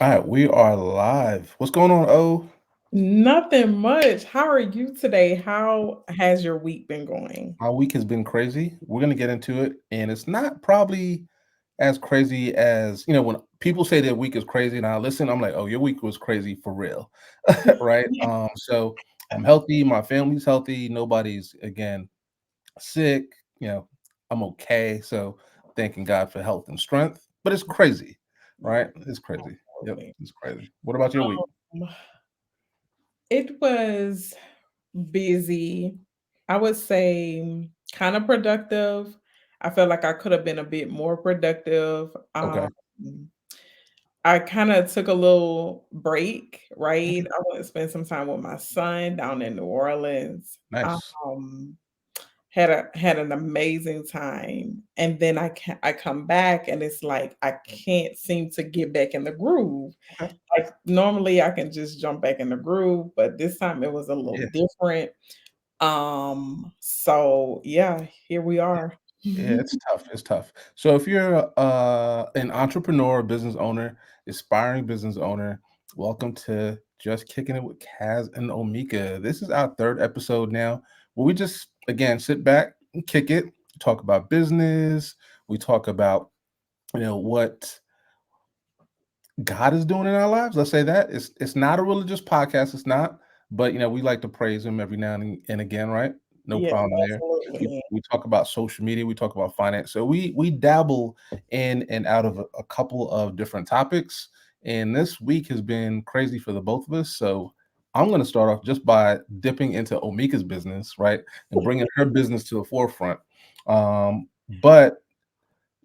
All right, we are live. What's going on, O? Nothing much. How are you today? How has your week been going? Our week has been crazy. We're gonna get into it, and it's not probably as crazy as when people say their week is crazy, and I listen, I'm like, oh, your week was crazy for real, right? So I'm healthy, my family's healthy, nobody's again sick. You know, I'm okay. So thanking God for health and strength. But it's crazy, Yeah, right? It's crazy. Yep, absolutely. it's crazy. What about your week? Um, it was busy. I would say kind of productive. I felt like I could have been a bit more productive. Okay. I kind of took a little break, right? I went to spend some time with my son down in New Orleans. Nice. Um, had an amazing time, and then I come back and it's like I can't seem to get back in the groove. Okay. Like, normally, I can just jump back in the groove, but this time it was a little Yeah. different. So yeah, here we are. Yeah, it's tough. It's tough. So if you're an entrepreneur, business owner, aspiring business owner, welcome to Just Kicking It with Cas and Omeika. This is our third episode now, where we just again sit back and kick it, talk about business. We talk about what God is doing in our lives. Let's say that it's not a religious podcast. It's not, but we like to praise Him every now and again, right? No Yes, problem there. We, absolutely. we talk about social media. We talk about finance. So we dabble in and out of a couple of different topics. And this week has been crazy for the both of us. So I'm going to start off just by dipping into Omika's business, right, and bringing her business to the forefront. But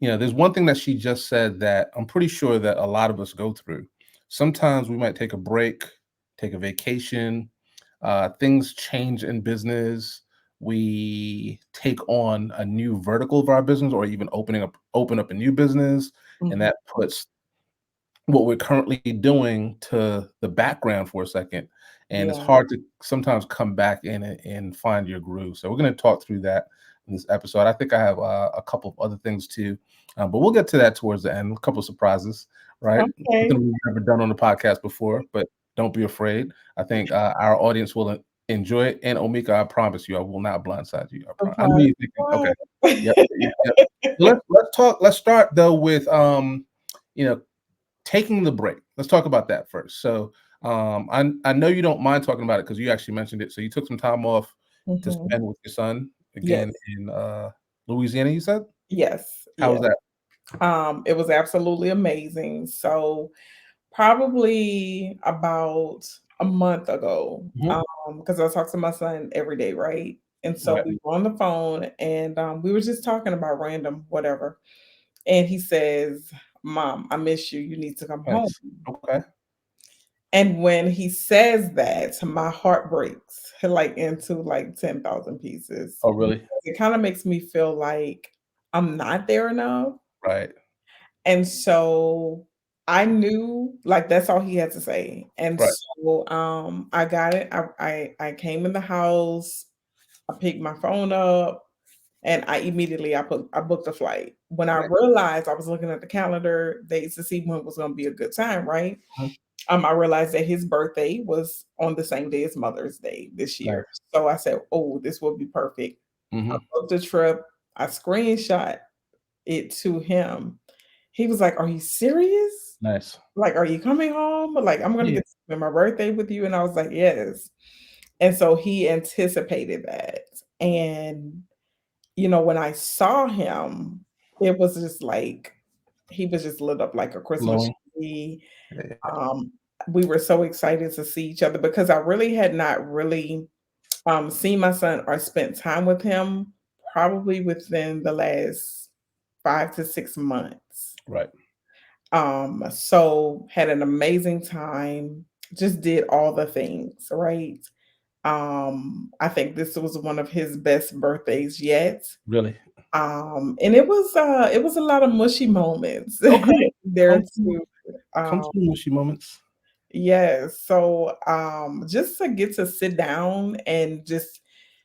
there's one thing that she just said that I'm pretty sure that a lot of us go through. Sometimes we might take a break, take a vacation, things change in business. We take on a new vertical of our business or even open up a new business, and Mhm. that puts what we're currently doing to the background for a second. And it's Yeah. hard to sometimes come back in and find your groove. So we're going to talk through that in this episode. I think I have a couple of other things too, but we'll get to that towards the end. A couple of surprises, right? Okay. Something we've never done on the podcast before, but don't be afraid. I think our audience will enjoy it. And Omika, I promise you, I will not blindside you. I promise. I know Surprise, you're thinking, okay, yep, yep, yep. surprise. Let's talk. Let's start though with you know taking the break. Let's talk about that first. So, I know you don't mind talking about it because you actually mentioned it. So you took some time off to Mhm. spend with your son again Yes, in Louisiana. You said, yes, how yes. was that? It was absolutely amazing. So probably about a month ago, Mhm. because I talk to my son every day, right? And so Right. we were on the phone and we were just talking about random whatever. And he says, "Mom, I miss you. You need to come home." Nice. Okay. And when he says that, my heart breaks like into like 10,000 pieces. Oh, really? It kind of makes me feel like I'm not there enough. Right. And so I knew like that's all he had to say. And Right. so I got it. I came in the house, I picked my phone up, and I booked a flight. When I Right. realized I was looking at the calendar dates to see when was gonna be a good time, right? Mhm. I realized that his birthday was on the same day as Mother's Day this year. Nice. So I said, "Oh, this will be perfect." I Hmm. booked a trip. I screenshot it to him. He was like, "Are you serious? Nice. Like, are you coming home? Like, I'm gonna Yeah. get to spend my birthday with you." And I was like, "Yes." And so he anticipated that. And when I saw him, it was just like he was just lit up like a Christmas Glowing. tree. Yeah. Um, we were so excited to see each other because I really had not really seen my son or spent time with him probably within the last 5 to 6 months. Right. So had an amazing time, just did all the things, right? I think this was one of his best birthdays yet. Really. And it was a lot of mushy moments Okay. there Come through. too. Come Um, through, mushy moments. yes, so just to get to sit down and just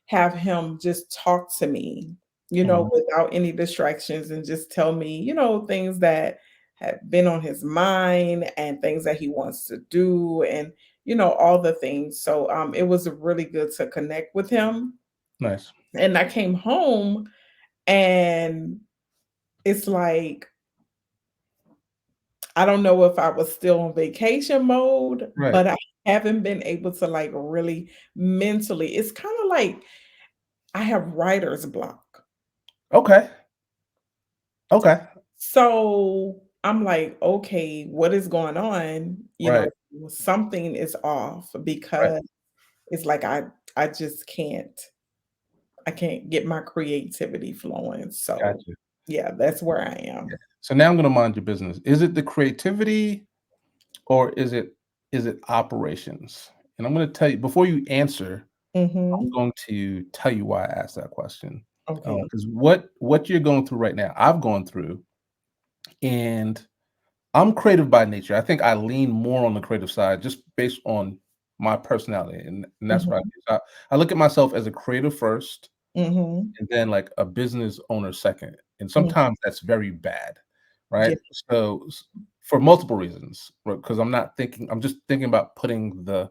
have him just talk to me, Mhm. without any distractions and just tell me, things that had been on his mind and things that he wants to do and all the things. So it was really good to connect with him. Nice. And I came home and it's like I don't know if I was still on vacation mode, Right. but I haven't been able to like really mentally. It's kind of like I have writer's block. Okay. Okay. So I'm like, okay, what is going on? Right. Something is off Right. because it's like I just I can't get my creativity flowing. So Gotcha. yeah, that's where I Yeah. am. So now I'm gonna mind your business. Is it the creativity or is it operations? And I'm gonna tell you before you answer, I'm Mhm. going to tell you why I asked that question. Okay. Because what you're going through right now, I've gone through, and I'm creative by nature. I think I lean more on the creative side just based on my personality, and that's what I Mhm. do. So I look at myself as a creative first, Mhm. and then like a business owner second. And Mhm. sometimes that's very bad, Yeah. right? So for multiple reasons, because I'm just thinking about putting the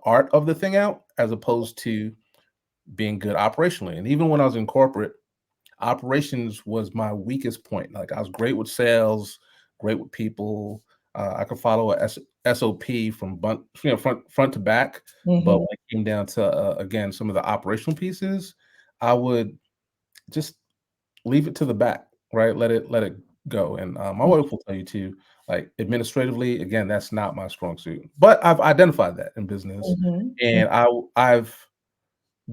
art of the thing out as opposed to being good operationally. And even when I was in corporate, operations was my weakest point. Like I was great with sales, great with people. I could follow a SOP from front to back, but Mhm. when it came down to again some of the operational pieces, I would just leave it to the back, right? Let it go. And my wife will tell you too, like administratively, again, that's not my strong suit. But I've identified that in business, Mhm. Mhm. and I've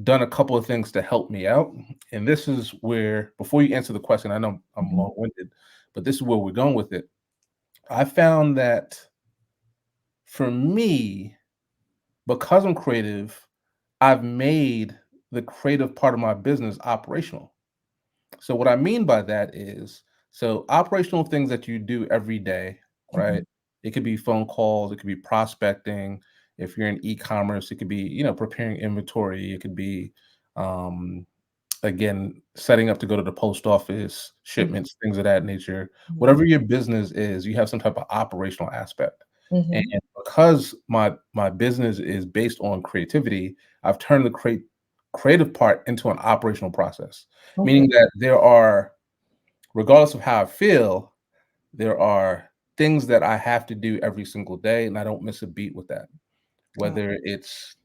done a couple of things to help me out. And this is where, before you answer the question, I know I'm Mhm. long winded, but this is where we're going with it. I found that for me, because I'm creative, I've made the creative part of my business operational. So what I mean by that is, so operational things that you do every day, right? Mhm. It could be phone calls, it could be prospecting. If you're in e-commerce, it could be, preparing inventory. It could be, um, again, setting up to go to the post office, Mhm. shipments, things of that nature. Mhm. Whatever your business is, you have some type of operational aspect. And Mhm. because my business is based on creativity, I've turned the creative part into an operational process, meaning Okay. that there are, regardless of how I feel, there are things that I have to do every single day, and I don't miss a beat with that. Ah, Whether it's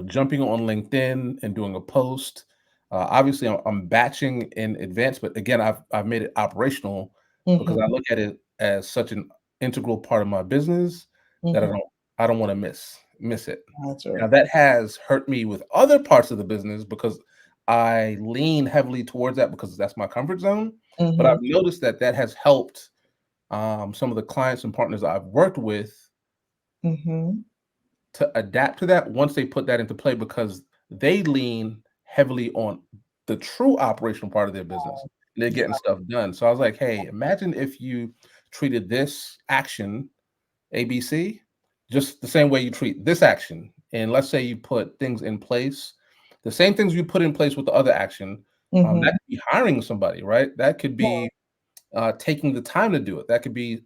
jumping on LinkedIn and doing a post. Obviously, I'm batching in advance, but again, I've made it operational because I mhm. look at it as such an integral part of my business that Mhm. I don't want to miss it. Gotcha. Now that has hurt me with other parts of the business because I lean heavily towards that because that's my comfort zone. But I've Mhm. noticed that that has helped some of the clients and partners I've worked with Mhm. to adapt to that once they put that into play because they lean heavily on the true operational part of their business. And they're Yeah. getting stuff done. So I was like, hey, imagine if you treated this action, ABC, just the same way you treat this action. And let's say you put things in place, the same things you put in place with the other action. That Mhm. could be hiring somebody, right? That could Yeah. be taking the time to do it. That could be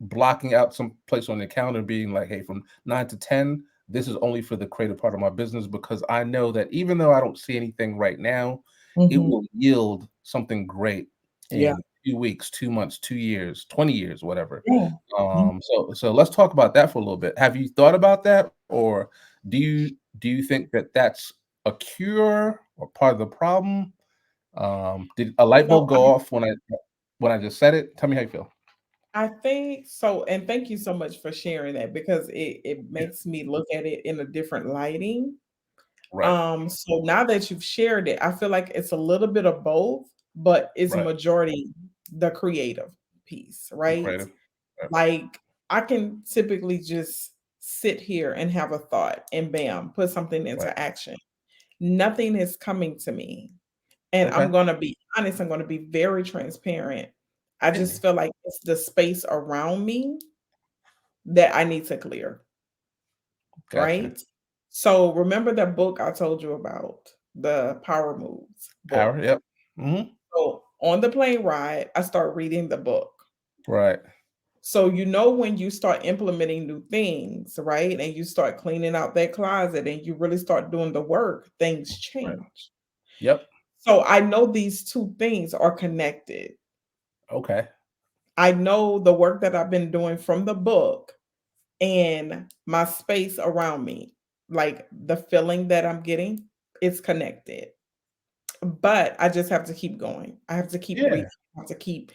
blocking out some place on the calendar being like, hey, from 9 to 10, this is only for the creative part of my business because I know that even though I don't see anything right now, it Mhm. will yield something great Yeah. in 2 weeks, 2 months, 2 years, 20 years, whatever. Yeah. Mm. So let's talk about that for a little bit. Have you thought about that, or do you think that that's a cure or part of the problem? Did a light So bulb go off when I just said it? Tell me how you feel. I think so, and thank you so much for sharing that because it Yeah. makes me look at it in a different lighting. Right. So now that you've shared it, I feel like it's a little bit of both, but it's Right. majority the creative piece, The right? creative. Right. Like I can typically just sit here and have a thought and bam, put something Right. into action. Nothing is coming to me. And Okay. I'm gonna be honest, I'm gonna be very transparent. I Hit just me. feel like it's the space around me that I need to clear, Gotcha. right? So remember that book I told you about, the Power Moves book. Power. Yep. Mhm. So on the plane ride, I start reading the book. Right. So, when you start implementing new things, right? And you start cleaning out that closet and you really start doing the work, things Right. change. Yep. So, I know these two things are connected. Okay. I know the work that I've been doing from the book and my space around me, like the feeling that I'm getting, is connected. But I just have to keep going. I have to keep Yeah. breathing. I have to keep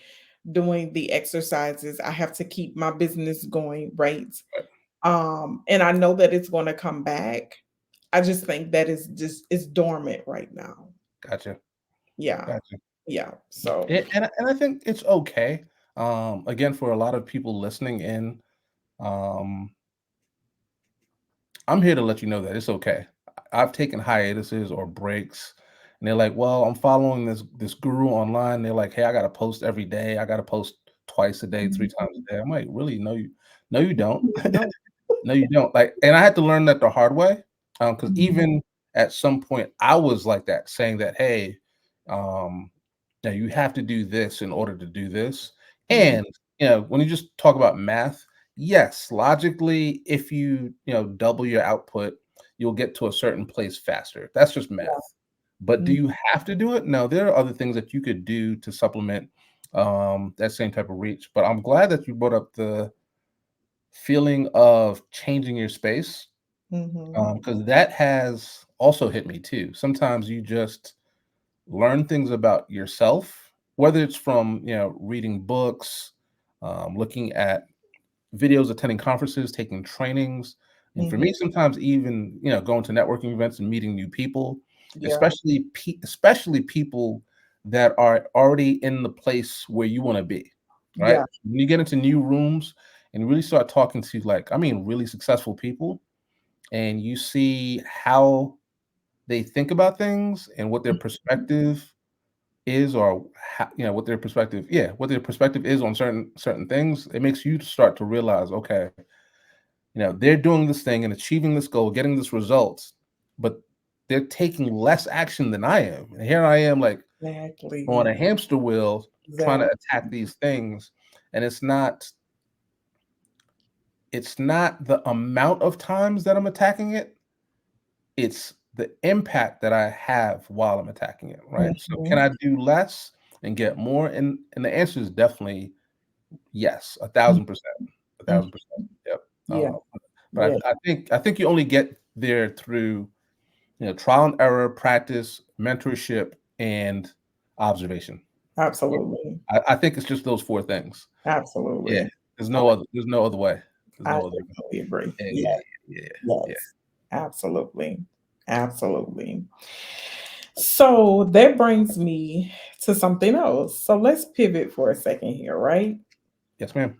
doing the exercises. I have to keep my business going, right? Right. And I know that it's gonna come back. I just think that it's dormant right now. Gotcha. Yeah. Gotcha. Yeah. So And I think it's okay. Again, for a lot of people listening in, um, I'm here to let you know that it's okay. I've taken hiatuses or breaks, and they're like, "Well, I'm following this guru online." They're like, "Hey, I got to post every day. I got to post twice a day, three times Mhm. a day." I'm like, "Really? No, you don't. No. No, you don't." Like, and I had to learn that the hard way, because Mhm. even at some point, I was like that, saying that, "Hey, um, you have to do this in order to do this." Mhm. And when you just talk about math, yes, logically, if you double your output, you'll get to a certain place faster. That's just Yeah. math. But do Mhm. you have to do it? No, there are other things that you could do to supplement that same type of reach. But I'm glad that you brought up the feeling of changing your space, Mhm. because that has also hit me too. Sometimes you just learn things about yourself, whether it's from reading books, looking at videos, attending conferences, taking trainings, and for Mhm. me, sometimes even going to networking events and meeting new people, Yeah. especially people that are already in the place where you want to be. Right? Yeah. When you get into new rooms and really start talking to, like, I mean, really successful people, and you see how they think about things and what their Mhm. perspective is, or what their perspective is on certain things, it makes you start to realize, okay, they're doing this thing and achieving this goal, getting this results, but they're taking less action than I am. And here I am, like, on Exactly. a hamster wheel trying to attack Exactly. these things. And it's not the amount of times that I'm attacking it, it's the impact that I have while I'm attacking it, right? So can Mhm. I do less and get more? And the answer is definitely yes, Mhm. 1,000%, a Mhm. 1,000%. Yep. Yeah. But Yeah. I think you only get there through trial and error, practice, mentorship, and observation. Absolutely. I think it's just those four things. Yeah. Absolutely. There's I no other. There's no other way. There's I no other way. definitely agree. Yeah. Yeah. Yeah. Yeah. Yeah. Yes. Absolutely. Absolutely. So that brings me to something else. So let's pivot for a second here, right? Yes, ma'am.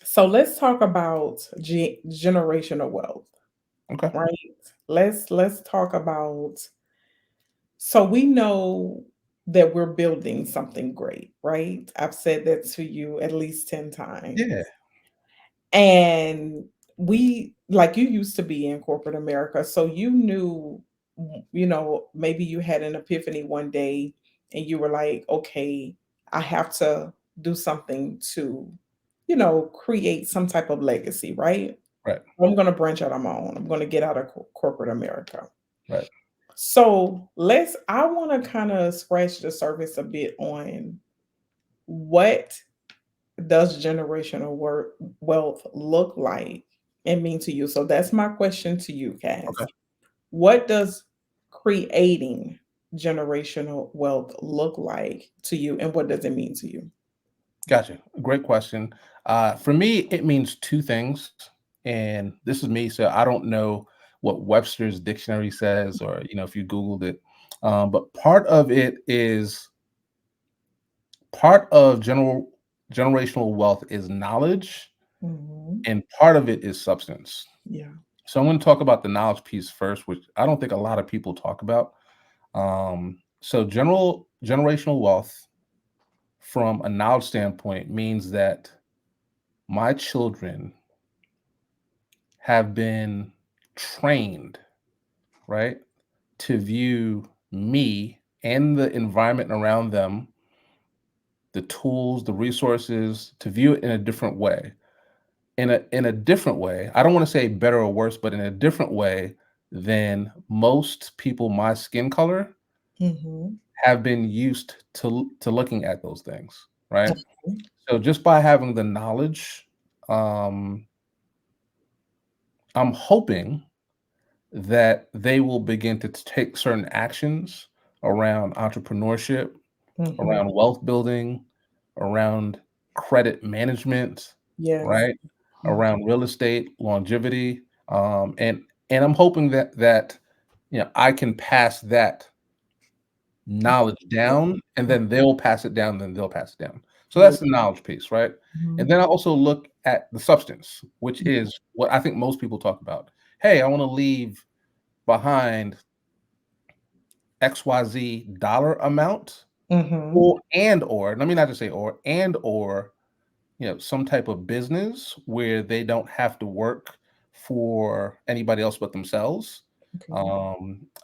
So let's talk about generational wealth, Okay. right? Let's talk about, so we know that we're building something great, right? I've said that to you at least 10 times. Yeah. And we, like, you used to be in corporate America, so you knew, maybe you had an epiphany one day and you were like, okay, I have to do something to, create some type of legacy, right? Right. I'm going to branch out on my own. I'm going to get out of corporate America. Right. So I want to kind of scratch the surface a bit on what does generational wealth look like and mean to you? So that's my question to you, Okay. Cass. What does creating generational wealth look like to you, and what does it mean to you? Gotcha. Great question. For me, it means two things, and this is me, so I don't know what Webster's dictionary says, or if you Googled it. But part of generational wealth is knowledge, Mhm. and part of it is substance. Yeah. So I'm going to talk about the knowledge piece first, which I don't think a lot of people talk about. So general generational wealth, from a knowledge standpoint, means that my children have been trained, right, to view me and the environment around them the tools, the resources to view it in a different way. In a different way. I don't want to say better or worse, but in a different way than most people my skin color Mhm. have been used to looking at those things, right? Okay. So just by having the knowledge, um, I'm hoping that they will begin to take certain actions around entrepreneurship, Mhm. around wealth building, around credit management, Yes. right? Mhm. Around real estate, longevity, and I'm hoping that I can pass that knowledge Yeah. down, and Mhm. then they'll pass it down, then they'll pass it down. So Yeah. that's the knowledge piece, right? And Mhm. then I also look at the substance, which Mhm. is what I think most people talk about. Hey, I want to leave behind XYZ dollar amount, Mhm. or let me not just say or some type of business where they don't have to work for anybody else but themselves. Okay.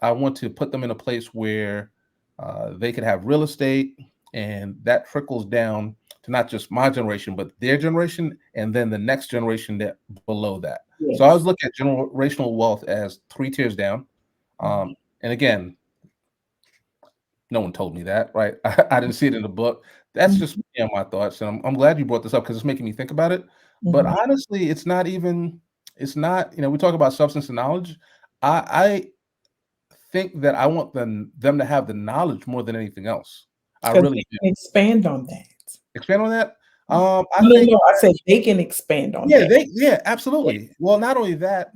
I want to put them in a place where they could have real estate, and that trickles down to not just my generation, but their generation, and then the next generation that below that. So I was Yes. looking at generational wealth as three tiers down. Mhm. And again, no one told me that, right? I didn't see it in the book. That's just Mhm. my thoughts, and I'm glad you brought this up because it's making me think about it. But Mhm. honestly, it's not. We talk about substance and knowledge. I think that I want them to have the knowledge more than anything else. I 'Cause they really do. can expand on that. Expand on that. I No, no, think, no, I said they can expand on that. yeah, Yeah. absolutely. Well, not only that,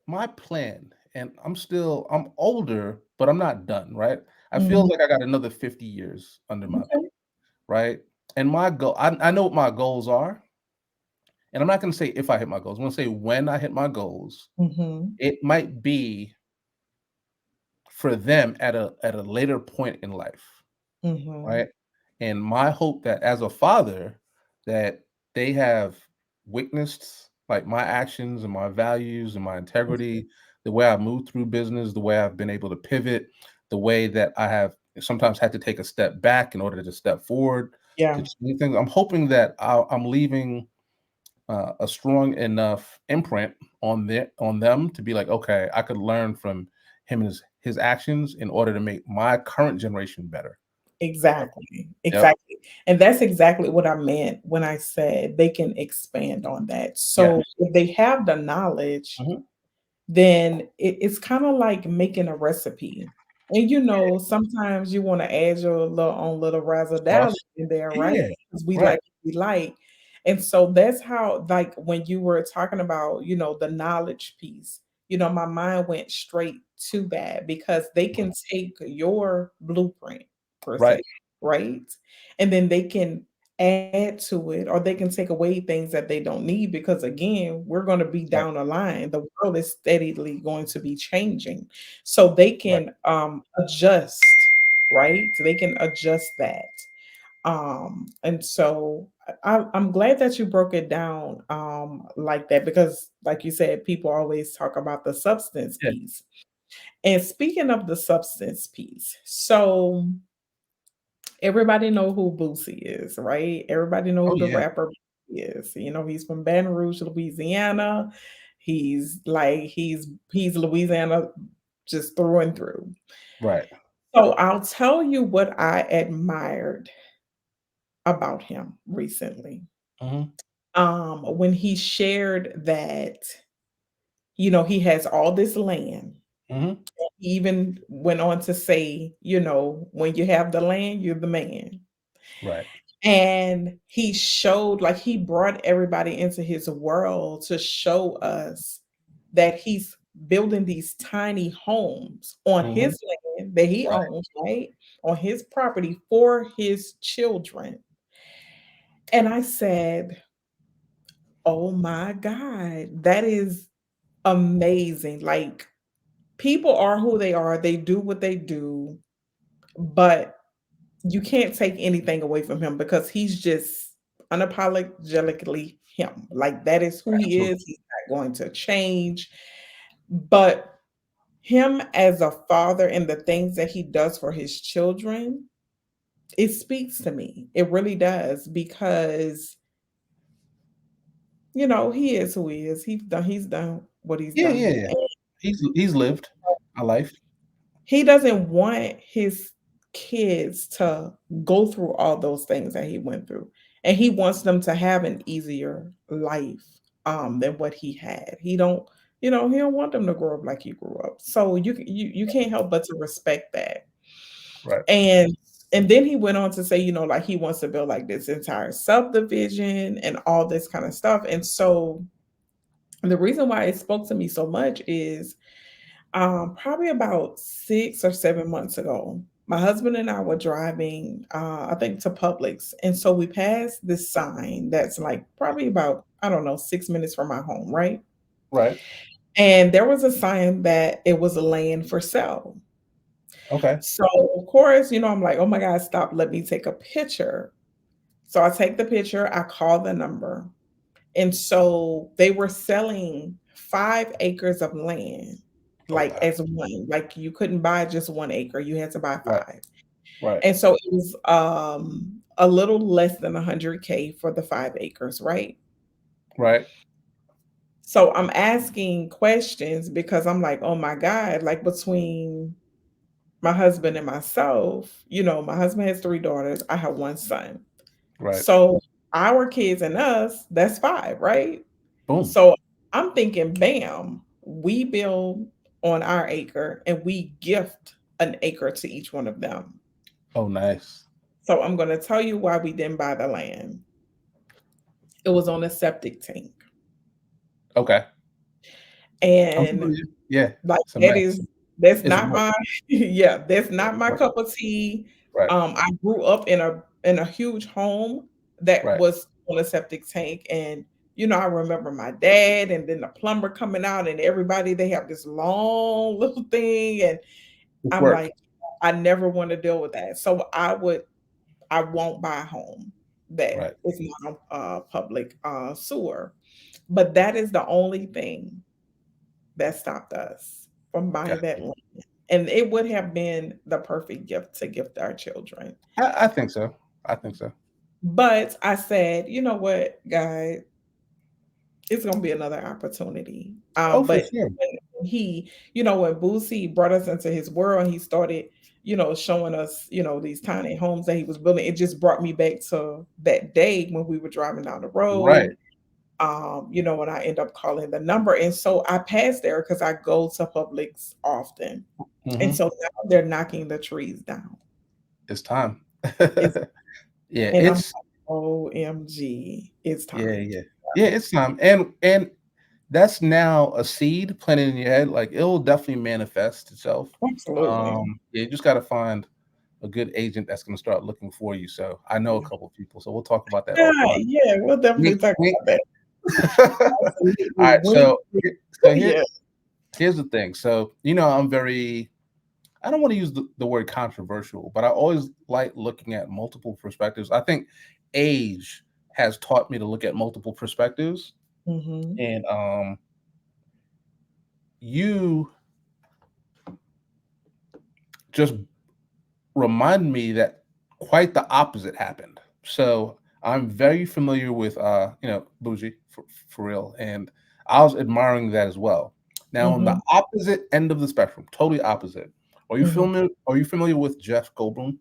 my plan, and I'm older, but I'm not done, right? I feel Mhm. like I got another 50 years under my belt, Okay. right? And my goal, I know what my goals are, and I'm not going to say if I hit my goals. I'm going to say when I hit my goals. Mhm. It might be for them at a later point in life, Mhm. right? And my hope that as a father, that they have witnessed like my actions and my values and my integrity, the way I move through business, the way I've been able to pivot, the way that I have sometimes had to take a step back in order to step forward to Yeah, change things. I'm hoping that I'm leaving a strong enough imprint on them to be like, okay, I could learn from him and his actions in order to make my current generation better. exactly, Yep. exactly, and that's exactly what I meant when I said they can expand on that. Yes. So, if they have the knowledge, Mhm. then it's kinda like making a recipe, and, sometimes you wanna add your little razzle dazzle Sauce. in there, right? Yeah. Because we Right. like what we like, and so that's how like, when you were talking about, the knowledge piece, my mind went straight to that because they Mhm. can take your blueprint per Right. se, right? And then they can add to it, or they can take away things that they don't need because again, we're going to be Right. down the line. The world is steadily going to be changing. So they Right. can adjust, right? They can adjust that. And so I'm glad that you broke it down like that because like you said, people always talk about the substance Yeah. piece. And speaking of the substance piece, so everybody know who Boosie is, right? Everybody know Oh, who the yeah. rapper is. He's from Baton Rouge, Louisiana. He's Louisiana just through and through. Right. So I'll tell you what I admired about him recently. Mhm. When he shared that, he has all this land. Mhm. He even went on to say, when you have the land, you're the man. Right. And he showed like, he brought everybody into his world to show us that he's building these tiny homes on Mhm. his land that he Right. owns, right? On his property for his children. And I said, "Oh my god, that is amazing." Like, people are who they are, they do what they do, but you can't take anything away from him because he's just unapologetically him. Like that is who he Absolutely. is. He's not going to change. But him as a father and the things that he does for his children, it speaks to me. It really does because he is who he is. He's done what he's Yeah, yeah, done. yeah. He's lived a life. He doesn't want his kids to go through all those things that he went through, and he wants them to have an easier life, than what he had. He don't want them to grow up like he grew up. So you can't help but to respect that. Right. And and then he went on to say, like he wants to build like this entire subdivision and all this kind of stuff. And so the reason why it spoke to me so much is probably about 6 or 7 months ago, my husband and I were driving, I think to Publix. And so we passed this sign that's like probably about, I don't know, 6 minutes from my home, right? Right. And there was a sign that it was a land for sale. Okay. So, of course, I'm like, oh my God, stop, let me take a picture. So I take the picture, I call the number. And so they were selling 5 acres of land, Oh like wow. as one. Like you couldn't buy just 1 acre, you had to buy Right. five. Right. And so it was a little less than 100K for the 5 acres, right? Right. So I'm asking questions because I'm like, oh my God, like between my husband and myself, my husband has 3 daughters, I have one son. Right. So our kids and us, that's five, right? Boom. So I'm thinking, bam, we build on our acre and we gift an acre to each one of them. Oh, nice. So I'm going to tell you why we didn't buy the land. It was on a septic tank. Okay. I'm And familiar. Yeah. like It's a that mess. is that's It's a not mess. my yeah, that's not my Right. cup of tea. Right. I grew up in a huge home that Right. was on a septic tank, and I remember my dad and then the plumber coming out and everybody, they have this long little thing, and It's I'm work. like, I never want to deal with that. So I won't buy a home that Right. is not a public sewer. But that is the only thing that stopped us from buying Gotcha. that land. And it would have been the perfect gift to gift our children. I think so. I think so. But I said, you know what, guys, it's gonna be another opportunity. Oh, for But sure. when Boosie brought us into his world and he started, showing us, these tiny homes that he was building, it just brought me back to that day when we were driving down the Right. road. When I end up calling the number. And so I pass there because I go to Publix often. And Hmm. so now they're knocking the trees down. It's time. It's Yeah. and I'm It's like, OMG, it's yeah. time. Yeah. Yeah. It's time. And that's now a seed planted in your head. Like it'll definitely manifest itself. Absolutely. Yeah, you just got to find a good agent that's going to start looking for you. So I know a Yeah. couple of people. So we'll talk about that Yeah, offline. yeah, we'll definitely Wink, talk wink. about that. All Absolutely. right. Wink, wink. So Yeah. here's the thing. So I'm very. I don't want to use the word controversial, but I always like looking at multiple perspectives. I think age has taught me to look at multiple perspectives, Mhm. and you just remind me that quite the opposite happened. So I'm very familiar with Bougie for real, and I was admiring that as well. Now on the Mhm. opposite end of the spectrum, totally opposite. Mhm. Are you familiar with Jeff Goldblum,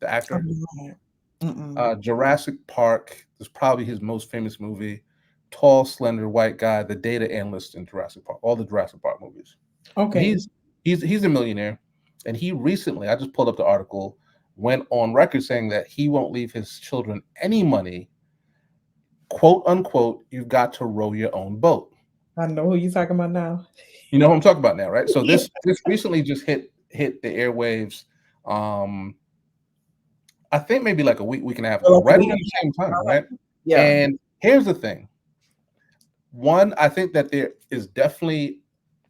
the actor? I'm not. Mm-mm. Jurassic Park is probably his most famous movie. Tall, slender, white guy, the data analyst in Jurassic Park, all the Jurassic Park movies. And Okay. he's a millionaire, and he recently, I just pulled up the article, went on record saying that he won't leave his children any money, quote unquote. You've got to row your own boat. I know who you're talking about now. You know what I'm talking about now, right? So Yeah. this recently just hit the airwaves. Um, I think maybe like a week and a half So ago, like a right week around and the same time, a half. right? Yeah. And here's the thing. One, I think that there is definitely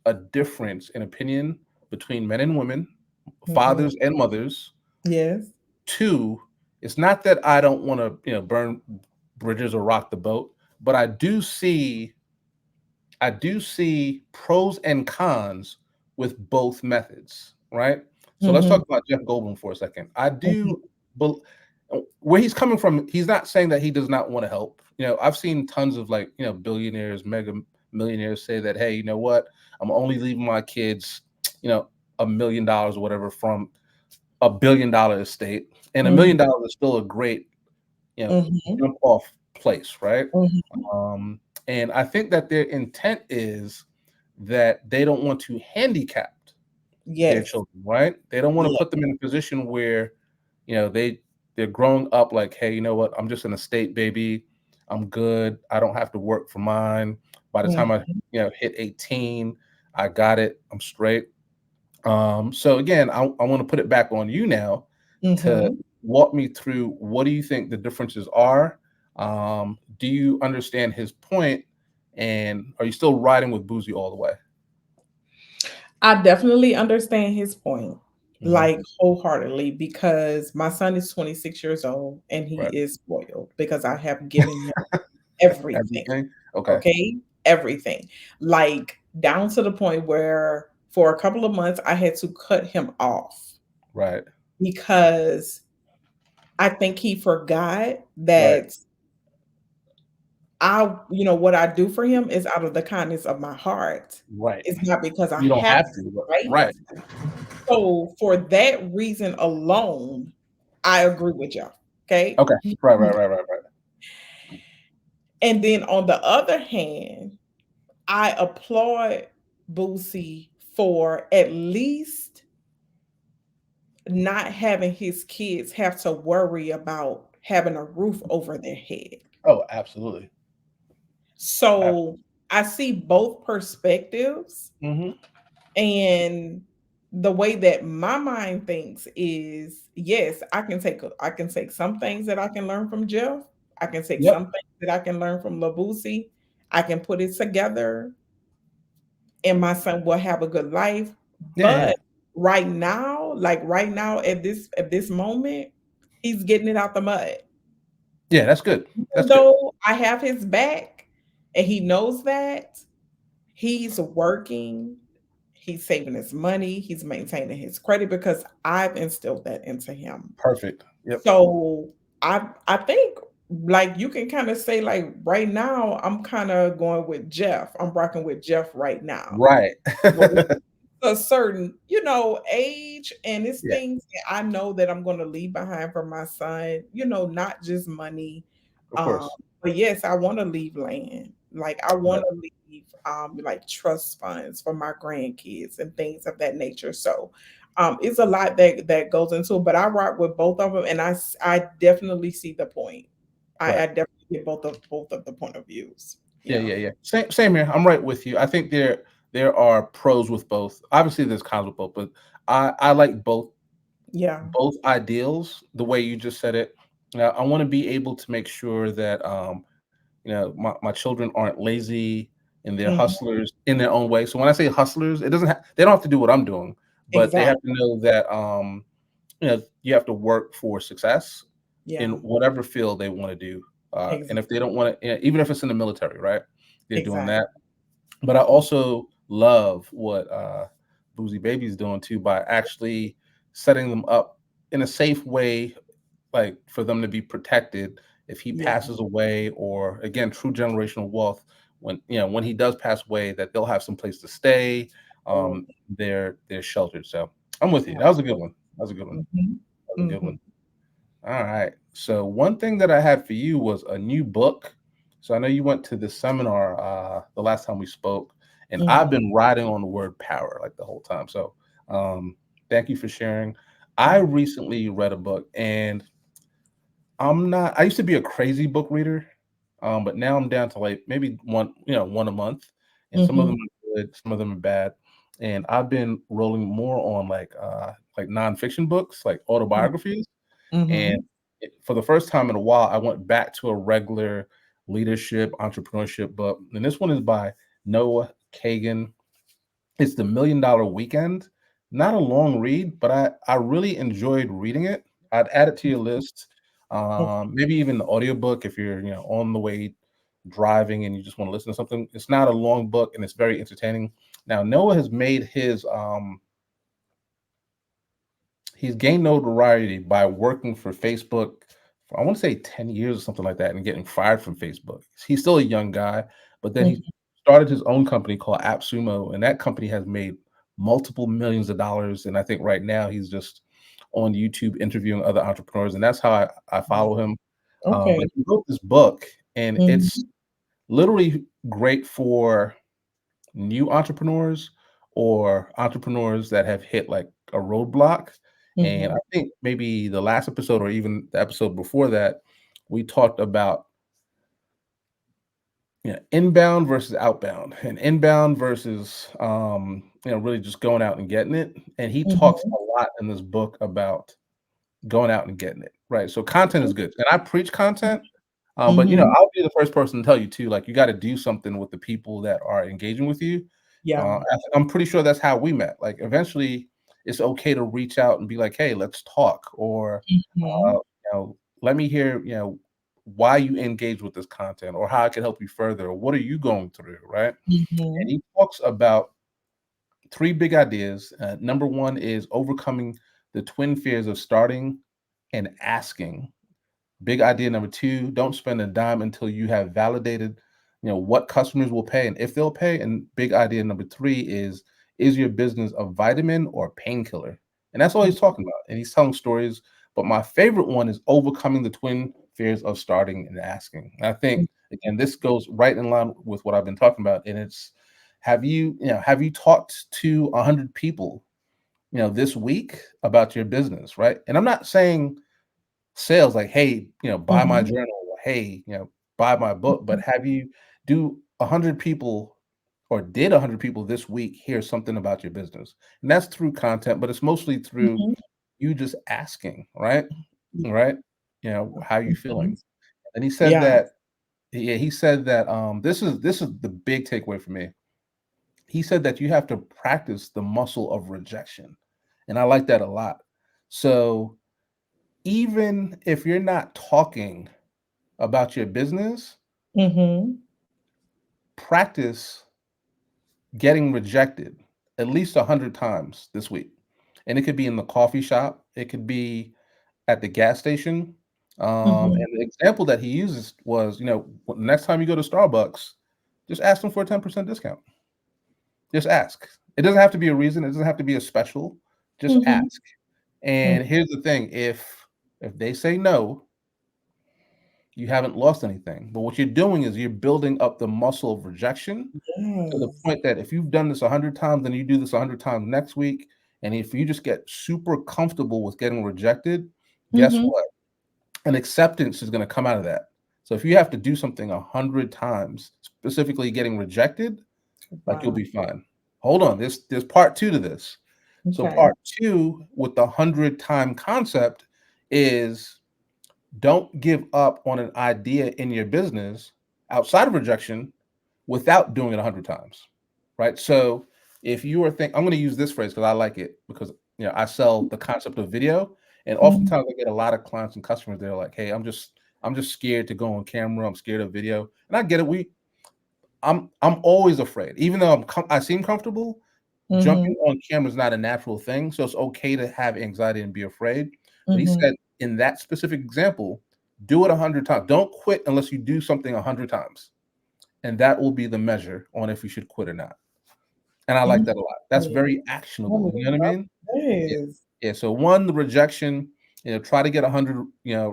a difference in opinion between men and women, Mhm. fathers and mothers. Yes. Two, it's not that I don't want to, burn bridges or rock the boat, but I do see pros and cons with both methods, right? So let's talk Mhm, about Jeff Goldblum for a second. I mhm, do, but where he's coming from, he's not saying that he does not want to help. I've seen tons of like billionaires, mega millionaires say that, hey, you know what? I'm only leaving my kids, you know, $1 million or whatever from $1 billion estate, and a million mhm, dollars is still a great, mhm, jump off place, right? mhm. Um, and I think that their intent is that they don't want to handicap their Yes, children, right? They don't want to yeah, put them in a position where, they're growing up like, hey, you know what? I'm just an estate baby. I'm good. I don't have to work for mine. By the time I, mhm, hit 18, I got it. I'm straight. So again, I want to put it back on you now to mhm. walk me through what do you think the differences are? Do you understand his point? And are you still riding with Boozy all the way? I definitely understand his point, Hmm. like, wholeheartedly, because my son is 26 years old, and he Right. is spoiled because I have given him everything, Everything? Okay. okay? Everything. Like, down to the point where for a couple of months, I had to cut him off Right. because I think he forgot Right. that what I do for him is out of the kindness of my heart. Right. It's not because I You don't have have to, to, but right? right. So, for that reason alone, I agree with y'all, okay? Okay. Right, right, right, right, right. And then on the other hand, I applaud Boosie for at least not having his kids have to worry about having a roof over their head. Oh, absolutely. So, Absolutely. I see both perspectives. Hmm. And the way that my mind thinks is, yes, I can take some things that I can learn from Jeff. I can take Yep. some things that I can learn from Labusi. I can put it together, and my son will have a good life. Yeah, yeah. But right now, like right now at this moment, he's getting it out the mud. Yeah, that's good. That's Even good. though I have his back and he knows that, he's working, he's saving his money, he's maintaining his credit because I've instilled that into him. Perfect. Yep. So, I think, like, you can kinda say, like, right now, I'm kinda going with Jeff. I'm rocking with Jeff right now. Right. But when a certain, age, and it's Yeah, things that I know that I'm gonna leave behind for my son, not just money, of um, course. but yes, I wanna leave land. Like, I Right. wanna leave, like, trust funds for my grandkids and things of that nature, so, it's a lot that goes into it, but I rock with both of them, and I definitely see the point. I Right. I definitely get both of the point of views. Yeah, Yeah. yeah, yeah. Same here. I'm right with you. I think there are pros with both. Obviously, there's cons with both, but I like Yeah. both ideals. The way you just said it. I want to be able to make sure that my children aren't lazy and they're Mhm. hustlers in their own way. So when I say hustlers, it doesn't they don't have to do what I'm doing, but they have Exactly. to know that you have to work for success in Yeah. whatever field they want to do. And if they Exactly. don't want to, even if it's in the military, right? They're doing Exactly. that. But I also love what Boozy Baby's doing too by actually setting them up in a safe way, like for them to be protected if he Yeah. passes away, or again, true generational wealth. When he does pass away, that they'll have some place to stay. Oh, They're sheltered. So I'm with you. That was a good one. That was a good one. mhm, That was a good mhm, one. All right. So one thing that I had for you was a new book. So I know you went to the seminar the last time we spoke, and I've mhm, been riding on the word power like the whole time. So um, thank you for sharing. I mhm, recently read a book, and I'm not. I used to be a crazy book reader, but now I'm down to like maybe one a month, and some of them mhm, are good, some of them are bad. And I've been rolling more on like nonfiction books, like mhm, autobiographies. And mhm, for the first time in a while, I went back to a regular leadership, entrepreneurship book. And this one is by Noah Kagan. It's The $1 Million Weekend. Not a long read, but I really enjoyed reading it. I'd add it to your list. okay, Maybe even the audiobook if you're on the way, driving and you just want to listen to something. It's not a long book and it's very entertaining. Now Noah has made his he's gained notoriety by working for Facebook for I want to say 10 years or something like that and getting fired from Facebook. He's still a young guy, but then he Mhm. started his own company called AppSumo, and that company has made multiple millions of dollars. And I think right now he's just on YouTube interviewing other entrepreneurs, and that's how I Wow. follow him. But Okay. he wrote this book, and it's Mhm. literally great for new entrepreneurs or entrepreneurs that have hit like a roadblock. And I Mhm. think maybe the last episode or even the episode before that, we talked about inbound versus outbound and inbound versus really just going out and getting it. And he talks Mhm. a lot in this book about going out and getting it, right? So content is good. And I preach content, but Mhm. I'll be the first person to tell you too, like you got to do something with the people that are engaging with you. Yeah. I'm pretty sure that's how we met. Like eventually, it's okay to reach out and be like, "Hey, let's talk," or Mhm. "Let me hear, why you engage with this content, or how I can help you further, or what are you going through, right?" And Mhm. he talks about three big ideas. Number one is overcoming the twin fears of starting and asking. Big idea number two, don't spend a dime until you have validated, what customers will pay and if they'll pay. And big idea number three is your business a vitamin or a painkiller? And that's all he's talking about. And he's telling stories. But my favorite one is overcoming the twin fears of starting and asking. And I think again, this goes right in line with what I've been talking about. And it's have you talked to 100 people, this week about your business, right? And I'm not saying sales like, hey, buy my Mhm. journal, or hey, buy my book. But have you do 100 people or did 100 people this week hear something about your business? And that's through content, but it's mostly through Mhm. you just asking, right? Right? How you Mhm. feeling? And he said Yeah. that, yeah, he said that this is the big takeaway for me. He said that you have to practice the muscle of rejection. And I like that a lot. So even if you're not talking about your business, Mhm. practice getting rejected at least 100 times this week. And it could be in the coffee shop, it could be at the gas station. Mhm. And the example that he uses was, next time you go to Starbucks, just ask them for a 10% discount. Just ask. It doesn't have to be a reason, it doesn't have to be a special. Just Mhm. ask. And here's the thing, if they say no, you haven't lost anything. But what you're doing is you're building up the muscle of rejection to the Yes. point that if you've done this 100 times, then you do this 100 times next week. And if you just get super comfortable with getting rejected, guess Mhm. what? An acceptance is going to come out of that. So if you have to do something 100 times, specifically getting rejected, like you'll Wow. be fine. Hold on, there's part two to this. So Okay. part two with the 100-time concept is don't give up on an idea in your business outside of rejection without doing it 100 times, right? So if you are I'm going to use this phrase because I like it because I sell the concept of video, and Mhm. oftentimes I get a lot of clients and customers. They're like, "Hey, I'm just scared to go on camera. I'm scared of video," and I get it. I'm always afraid, even though I seem comfortable. Jumping Mhm. on camera is not a natural thing, so it's okay to have anxiety and be afraid. But he Mhm. said in that specific example, do it 100 times. Don't quit unless you do something 100 times, and that will be the measure on if you should quit or not. And I like that a lot. That's Interesting. very I actionable. You know what I love mean? Yeah. this. Yeah. So one, the rejection. Try to get 100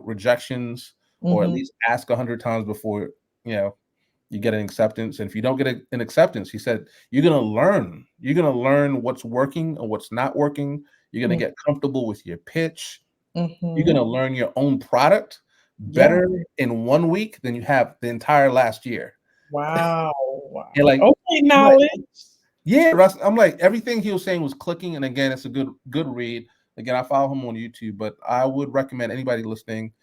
rejections, or at Mhm. least ask 100 times before you know you get an acceptance. And if you don't get an acceptance, he said, you're going to learn. You're going to learn what's working and what's not working. You're going Mm. to get comfortable with your pitch. You're going Mhm. to learn your own product Yeah. better in 1 week than you have the entire last year. Wow. And Wow. like, Okay, I'm like, knowledge. yeah, Russ, I'm like, everything he was saying was clicking. And again, it's a good read. Again, I follow him on YouTube, but I would recommend anybody listening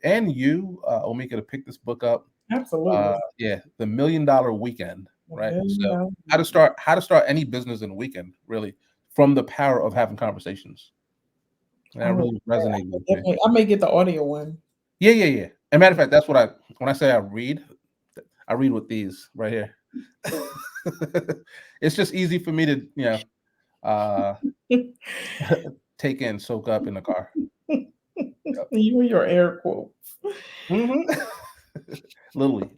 and you, Omika, to pick this book up. Absolutely. Yeah, the $1 million weekend, A right? million So dollar how to start any business in a weekend, really, from the power of having conversations. And I that would really resonated with me. definitely I may get the audio one. Yeah, yeah, yeah. And matter of fact, that's what when I say I read, I read with these right here. It's just easy for me to, uh, take in, soak up in the car. Yep. You and your air quotes. Mhm. Literally,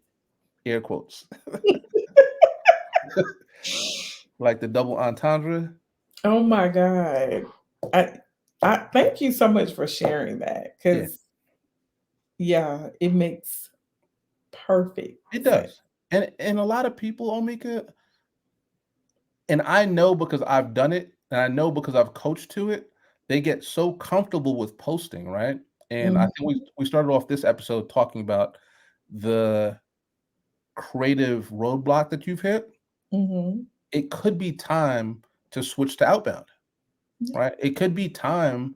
air quotes. Like the double entendre. Oh my God. I I thank you so much for sharing that Yeah, because yeah, it makes perfect it sense. does. And a lot of people, Omika, and I know because I've done it, and I know because I've coached to it, they get so comfortable with posting, right? And I Mhm, think we started off this episode talking about the creative roadblock that you've hit. mhm. It could be time to switch to outbound, Yeah, right? It could be time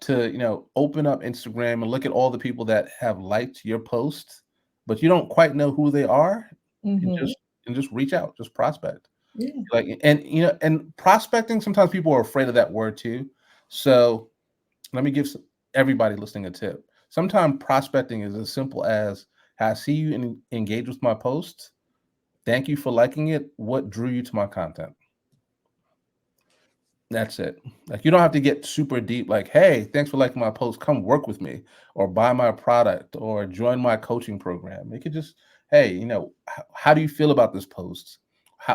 to, open up Instagram and look at all the people that have liked your posts, but you don't quite know who they are, and mhm. just reach out, just prospect. Yeah, Like, and prospecting, sometimes people are afraid of that word too. So let me give everybody listening a tip. Sometimes prospecting is as simple as, "Hey, I see you engage with my posts. Thank you for liking it. What drew you to my content?" That's it. Like, you don't have to get super deep, like, "Hey, thanks for liking my post. Come work with me or buy my product or join my coaching program." It could just, "Hey, how do you feel about this post?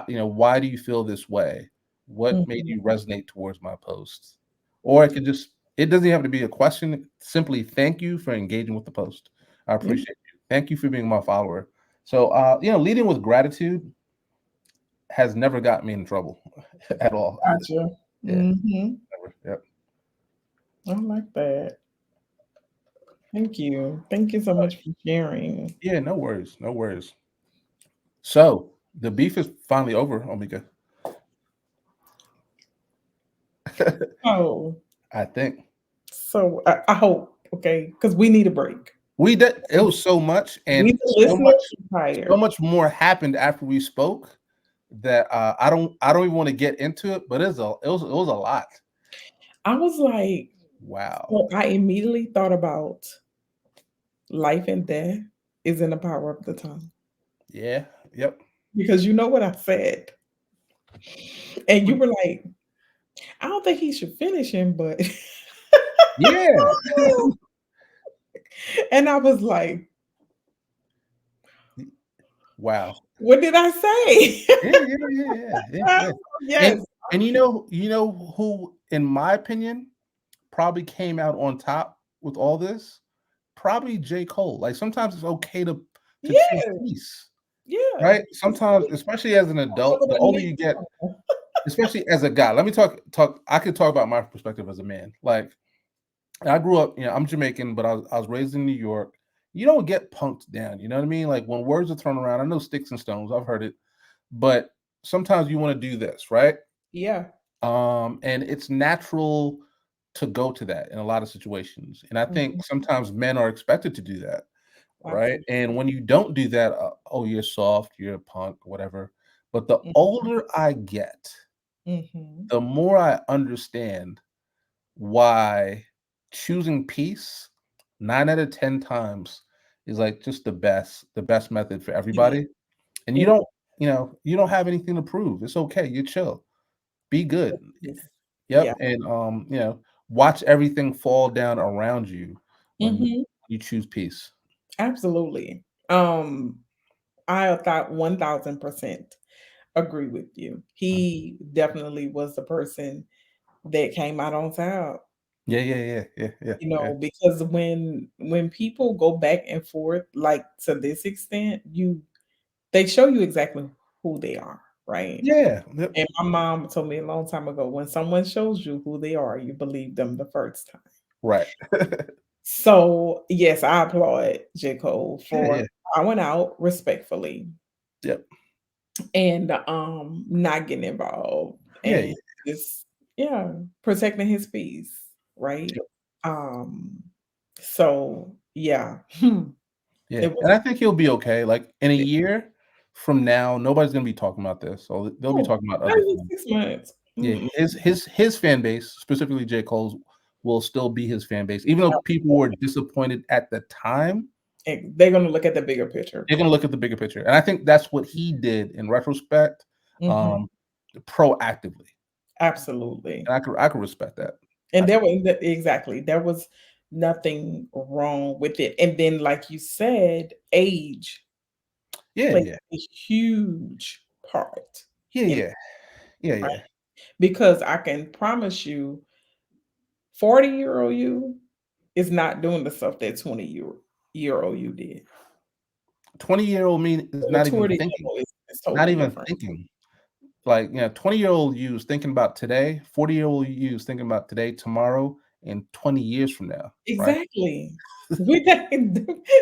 Why do you feel this way? What made mhm, you resonate towards my posts?" Or it doesn't have to be a question. Simply, "Thank you for engaging with the post. I yeah, appreciate you. Thank you for being my follower." So, leading with gratitude has never got me in trouble at all. gotcha. Yeah, Mhm. never. Yep. I like that. Thank you. Thank you so much for sharing. Yeah, no worries, no worries. So the beef is finally over, Omika. Oh, I think so I hope, okay, because we need a break. we did. It was so much, We and the listeners are so tired. much more happened after we spoke that I don't even want to get into it. But it was a lot. I was like, Wow. so I immediately thought about life and death is in the power of the tongue. Yeah. Yep. Because you know what I said. And you were like, I don't think he should finish him, but Yeah. and I was like, Wow. what did I say? Yeah. Yeah. Yeah. Yeah. Yeah. Yeah. And Yes. and who, in my opinion, probably came out on top with all this? Probably J. Cole. Like, sometimes it's okay to choose Yeah. peace, Yeah. right? Sometimes, especially as an adult, the older you get, especially as a guy. Let me talk. I could talk about my perspective as a man. Like, I grew up, I'm Jamaican, but I was raised in New York. You don't get punked down. You know what I mean? Like, when words are thrown around, I know sticks and stones. I've heard it, but sometimes you want to do this, right? Yeah. And it's natural to go to that in a lot of situations. And I Mhm. think sometimes men are expected to do that, right? And Absolutely. when you don't do that, oh, you're soft, you're a punk, whatever. But the Mhm. older I get, Mhm. the more I understand why choosing peace 9 out of 10 times is like just the best method for It is. everybody. And you It don't, you don't have anything to prove. It's okay. You're chill. Be good. is. Yeah. Yep, and, watch everything fall down around you when Mhm. you choose peace. Absolutely. I thought 1000% agree with you. Mm. He definitely was the person that came out on top, Yeah, yeah, yeah, yeah, yeah, yeah. because when people go back and forth like to this extent, they show you exactly who they are, right? Yeah, yep, And my mom told me a long time ago, when someone shows you who they are, you believe them the first time. right. So, yes, I applaud J. Cole Yeah, for yeah, bowing out respectfully yep, and, not getting involved yeah, and yeah, just yeah, protecting his peace, right? yep, Um, so yeah, yeah, it was and I think he'll be okay, like, in a year from now, nobody's gonna be talking about this, so they'll be oh, talking about not other even things. 6 months. Yeah, Mm, his fan base, specifically J. Cole's, will still be his fan base, even though people were disappointed at the time. They're gonna look at the bigger picture. They're gonna look at the bigger picture, and I think that's what he did in retrospect, Mhm. um, proactively, Absolutely. and I could respect that. I And could. exactly, there was nothing wrong with it, and then, like you said, age Yeah, plays yeah, a huge part yeah, in, yeah, yeah, right? yeah. Because I can promise you 40-year-old you is not doing the stuff that 20-year-old you did. 20-year-old me is The not even 20 thinking, is not totally even different. thinking. Like, 20-year-old you is thinking about today, 40-year-old you is thinking about today, tomorrow, and 20 years from now, right? Exactly. We got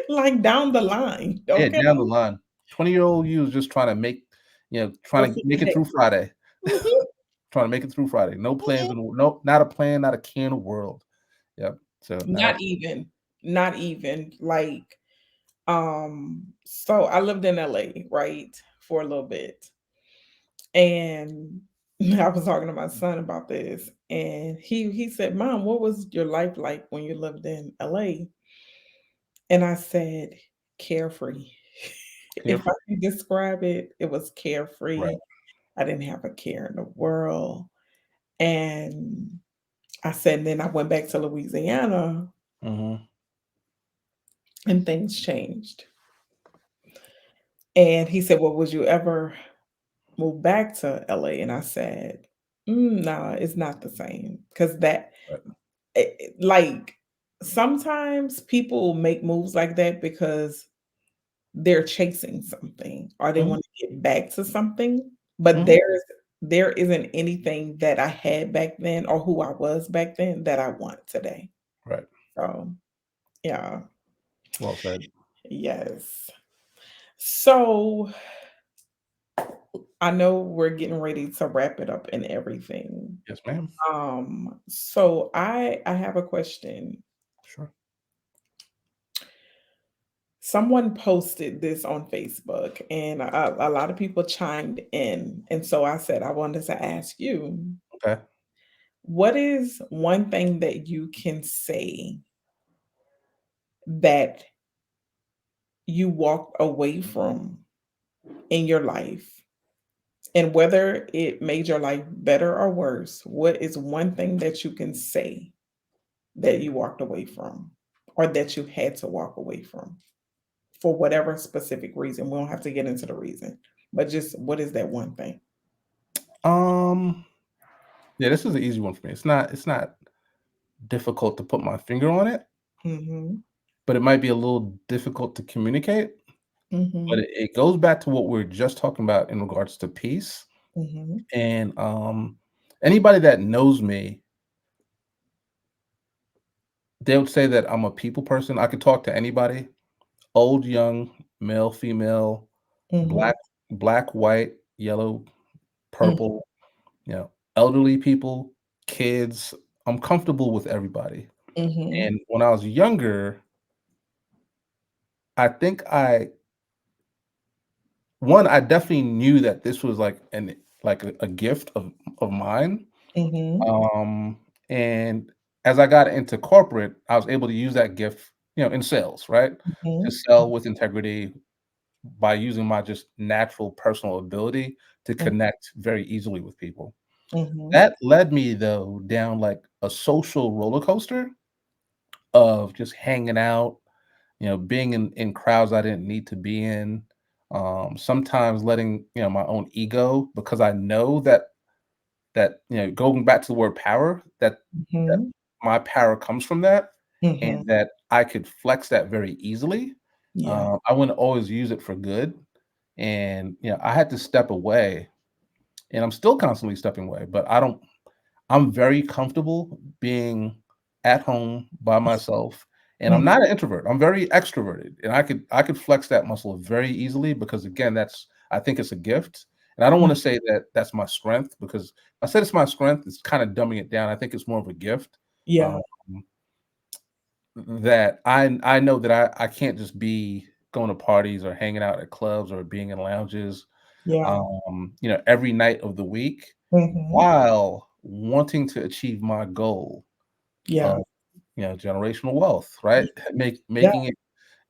like down the line, Yeah, okay? down the line. 20-year-old you is just trying to make, trying What's to in make the it head? through Friday. Mhm, Trying to make it through Friday. No plans mhm. in the no, not a plan, not a care in the world. Yep. So now Not that's even, not even, like, so I lived in LA, right, for a little bit, and I was talking to my son about this, and he said, "Mom, what was your life like when you lived in LA?" And I said, "Carefree." If I carefree. could describe it, it was Right. carefree. I didn't have a care in the world, and I said, and then I went back to Louisiana, Mhm. and things changed. And he said, "Well, would you ever move back to LA?" And I said, "Nah, it's not the same." Because that, Right. like, sometimes people make moves like that because they're chasing something or they Mhm. want to get back to something, but Mhm. there isn't anything that I had back then or who I was back then that I want today. Right. So, yeah, Well said. yes. So, I know we're getting ready to wrap it up and everything. Yes, ma'am. So I have a question. Sure. Someone posted this on Facebook and a lot of people chimed in. And so I said I wanted to ask you, Okay. what is one thing that you can say that you walked away from in your life? And whether it made your life better or worse, what is one thing that you can say that you walked away from or that you had to walk away from for whatever specific reason? We don't have to get into the reason, but just what is that one thing? Um, yeah, this is an easy one for me. It's not difficult to put my finger on it, Mhm. but it might be a little difficult to communicate. But Mhm. it goes back to what we are just talking about in regards to peace. Mhm. And anybody that knows me, they would say that I'm a people person. I could talk to anybody, old, young, male, female, Mhm. black, white, yellow, Mhm. purple, elderly people, kids. I'm comfortable with everybody. Mhm. And when I was younger, I think I definitely knew that this was like a gift of mine. Mhm. Um, and as I got into corporate, I was able to use that gift, in sales, right? To Mhm. sell with integrity by using my just natural personal ability to Mhm. connect very easily with people. Mhm. That led me though down like a social roller coaster of just hanging out, being in crowds I didn't need to be in. Sometimes letting, my own ego, because I know that, going back to the word power, that Mhm. my power comes from that, Mhm. and that I could flex that very easily. Yeah. I wouldn't always use it for good, and, I had to step away, and I'm still constantly stepping away, but I'm very comfortable being at home by myself, and I'm Mhm. not an introvert. I'm very extroverted, and I could flex that muscle very easily because again, I think it's a gift, and I don't Mhm. want to say that that's my strength because if I said it's my strength, it's kind of dumbing it down. I think it's more of a gift. Um, Yeah. that I know that I can't just be going to parties or hanging out at clubs or being in lounges, Yeah. every night of the week Mhm. while wanting to achieve my goal Yeah. of, generational wealth, right? Yeah. Making it,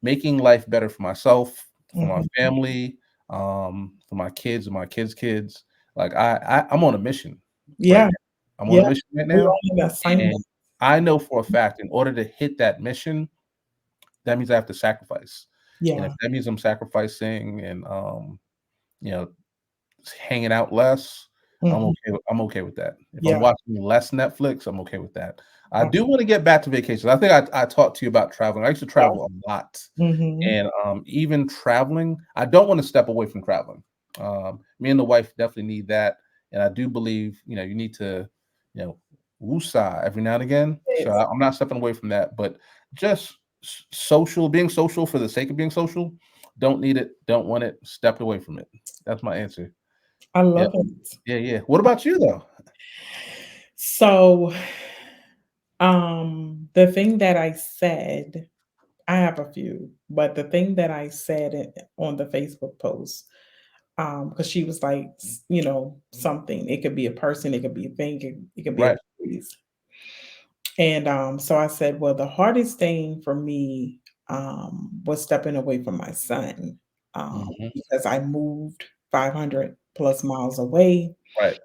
making life better for myself, for my Mhm. family, for my kids and my kids' kids. Like I'm on a mission right Yeah, now. I'm on a yeah. mission right We're now, on an assignment. and I know for a fact in order to hit that mission, that means I have to sacrifice. And if Yeah. that means I'm sacrificing and you know, hanging out less, Mhm. I'm okay with that. If I'm Yeah. watching less Netflix, I'm okay with that. I do Okay. wanna get back to vacations. I think I talked to you about traveling. I used to Yeah. travel a lot, Mhm. and, even traveling, I don't wanna step away from traveling. Me and the wife definitely need that, and I do believe, you need to, you know, woosah every now and again. So Yes. I'm not stepping away from that, but just social, being social for the sake of being social, don't need it, don't want it, step away from it. That's my answer. I Yeah. love it. Yeah, yeah. What about you though? So, the thing that I said, I have a few, but the thing that I said on the Facebook post, because she was like, something. It could be a person, it could be a thing, it could be a Right. place. And so I said, well, the hardest thing for me was stepping away from my son Mhm. because I moved 500 plus miles away Right.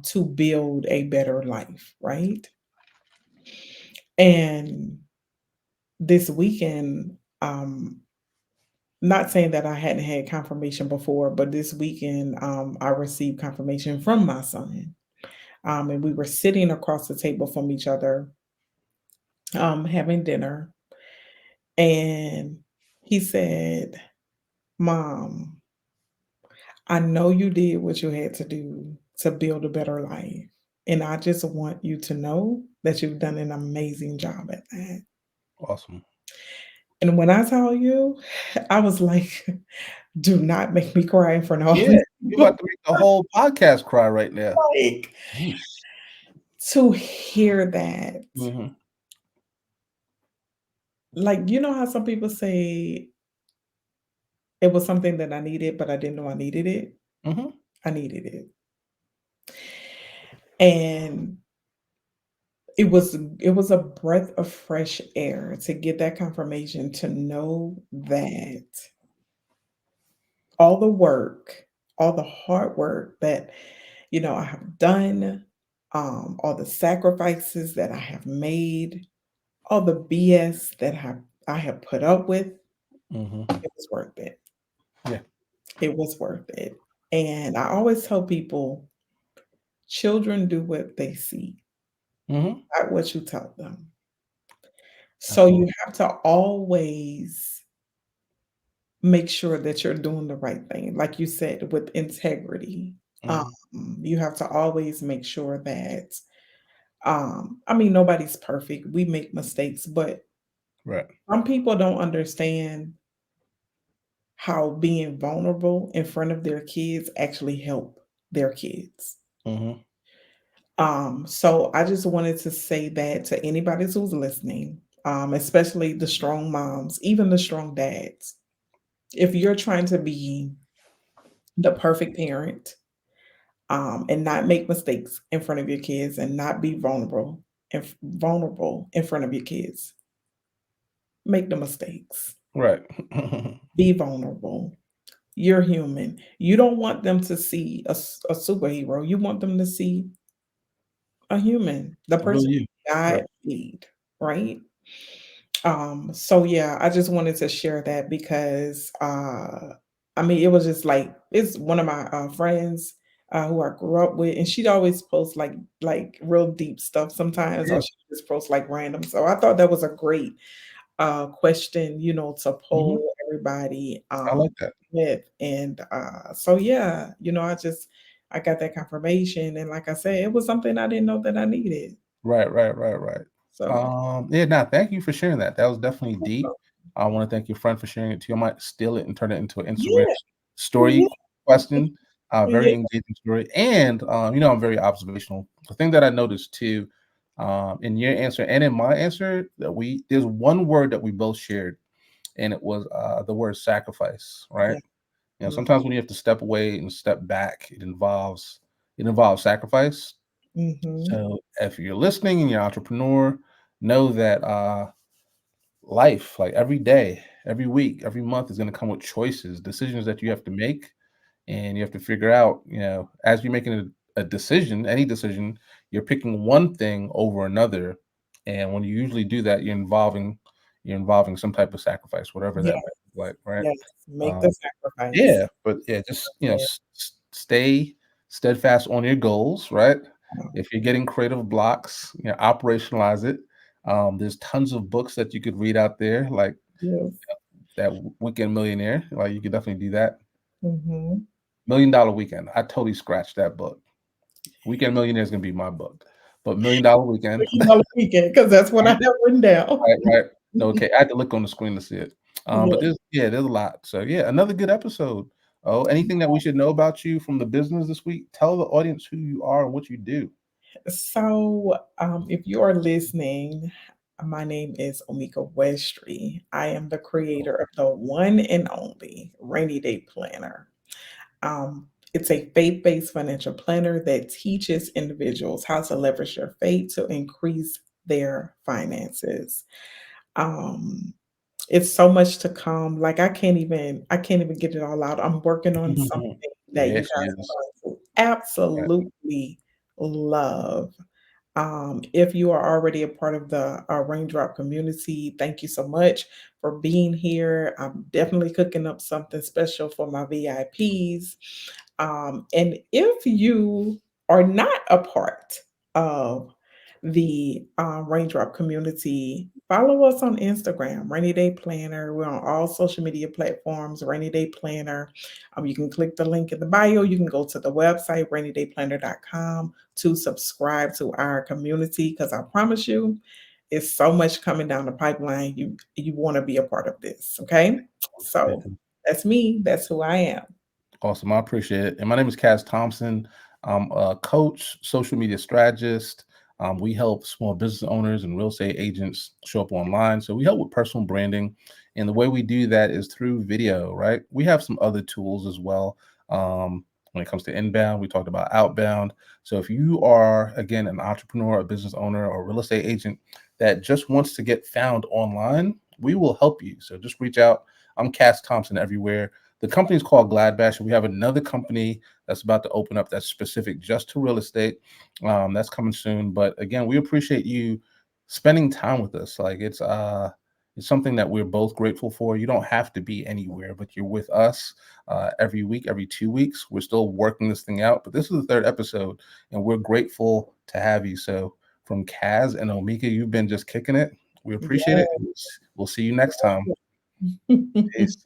to build a better life, right? And this weekend, not saying that I hadn't had confirmation before, but this weekend I received confirmation from my son. And we were sitting across the table from each other, having dinner. And he said, Mom, I know you did what you had to do to build a better life. And I just want you to know that you've done an amazing job at that. Awesome. And when I tell you, I was like, do not make me cry in front of all Yeah, these you're about people. to make the whole podcast cry right now. Like, Jeez. to hear that, Mhm. like, you know how some people say it was something that I needed, but I didn't know I needed it? Mhm. I needed it. And it was a breath of fresh air to get that confirmation to know that all the work, all the hard work that, I have done, all the sacrifices that I have made, all the BS that I have put up with, Mhm. it was worth it. Yeah. It was worth it. And I always tell people, children do what they see, Mhm. not what you tell them. So you Absolutely. have to always make sure that you're doing the right thing, like you said, with integrity. Um, Mhm. you have to always make sure that, I mean, nobody's perfect. We make mistakes, but Right. some people don't understand how being vulnerable in front of their kids actually help their kids. Mhm. So I just wanted to say that to anybody who's listening, especially the strong moms, even the strong dads. If you're trying to be the perfect parent, and not make mistakes in front of your kids and not be vulnerable in front of your kids, make the mistakes. Right. Be vulnerable. You're human. You don't want them to see a superhero. You want them to see a human, the Real person you. Right. God made, right? So yeah, I just wanted to share that because I mean it was just like it's one of my friends who I grew up with, and she'd always post like real deep stuff sometimes, or Yeah. she just post like random. So I thought that was a great question, to Mhm. poll everybody I like that. with. And so yeah, I got that confirmation, and like I said, it was something I didn't know that I needed. Right, right, right, right. So Yeah, nah, thank you for sharing that. That was definitely deep. I wanna thank your friend for sharing it too. I might steal it and turn it into an Instagram yeah, story yeah, question. yeah. Very engaging story. And, I'm very observational. The thing that I noticed too, in your answer and in my answer, that there's one word that we both shared, and it was, the word sacrifice, right? Yeah. Sometimes when you have to step away and step back, it involves sacrifice. Mhm. So if you're listening and you're an entrepreneur, know that life, like every day, every week, every month is going to come with choices, decisions that you have to make, and you have to figure out, as you're making a decision, any decision, you're picking one thing over another, and when you usually do that, you're involving some type of sacrifice, whatever that Yes, might look like, right? yes, make the Um, sacrifice. yeah, but yeah, just Yeah, stay steadfast on your goals, right? If you're getting creative blocks, operationalize it. There's tons of books that you could read out there, like yes. that Weekend Millionaire. Like you could definitely do that. Mhm. $1 Million Weekend. I totally scratched that book. Weekend Millionaire is gonna be my book, but $1 Million Weekend. $1 weekend, 'cause that's what I have written down. Right, right. No, okay, I had to look on the screen to see it. But Yeah. there's a lot. So yeah, another good episode. Oh, anything that we should know about you from the business this week? Tell the audience who you are and what you do. So, if you are listening, my name is Omeika Westry. I am the creator of the one and only Rainy Day Planner. It's a faith-based financial planner that teaches individuals how to leverage their faith to increase their finances. Um, it's so much to come. Like I can't even get it all out. I'm working on something that you Yes, she guys is. are going to Right. absolutely love. If you are already a part of the Raindrop community, thank you so much for being here. I'm definitely cooking up something special for my VIPs. And if you are not a part of the Raindrop community, follow us on Instagram, Rainy Day Planner. We're on all social media platforms, Rainy Day Planner. You can click the link in the bio. You can go to the website, rainydayplanner.com, to subscribe to our community because I promise you, it's so much coming down the pipeline. You want to be a part of this, okay? So that's me. That's who I am. Awesome. I appreciate it. And my name is Cas Thompson. I'm a coach, social media strategist. We help small business owners and real estate agents show up online. So we help with personal branding. And the way we do that is through video, right? We have some other tools as well. When it comes to inbound, we talked about outbound. So if you are, again, an entrepreneur, a business owner, or real estate agent that just wants to get found online, we will help you. So just reach out. I'm Cas Thompson everywhere. The company is called Gladbash, and we have another company that's about to open up that's specific just to real estate. That's coming soon. But again, we appreciate you spending time with us. Like it's something that we're both grateful for. You don't have to be anywhere, but you're with us every week, every 2 weeks. We're still working this thing out, but this is the third episode, and we're grateful to have you. So from Cas and Omeika, you've been just kicking it. We appreciate it. Yes. We'll see you next time. Peace.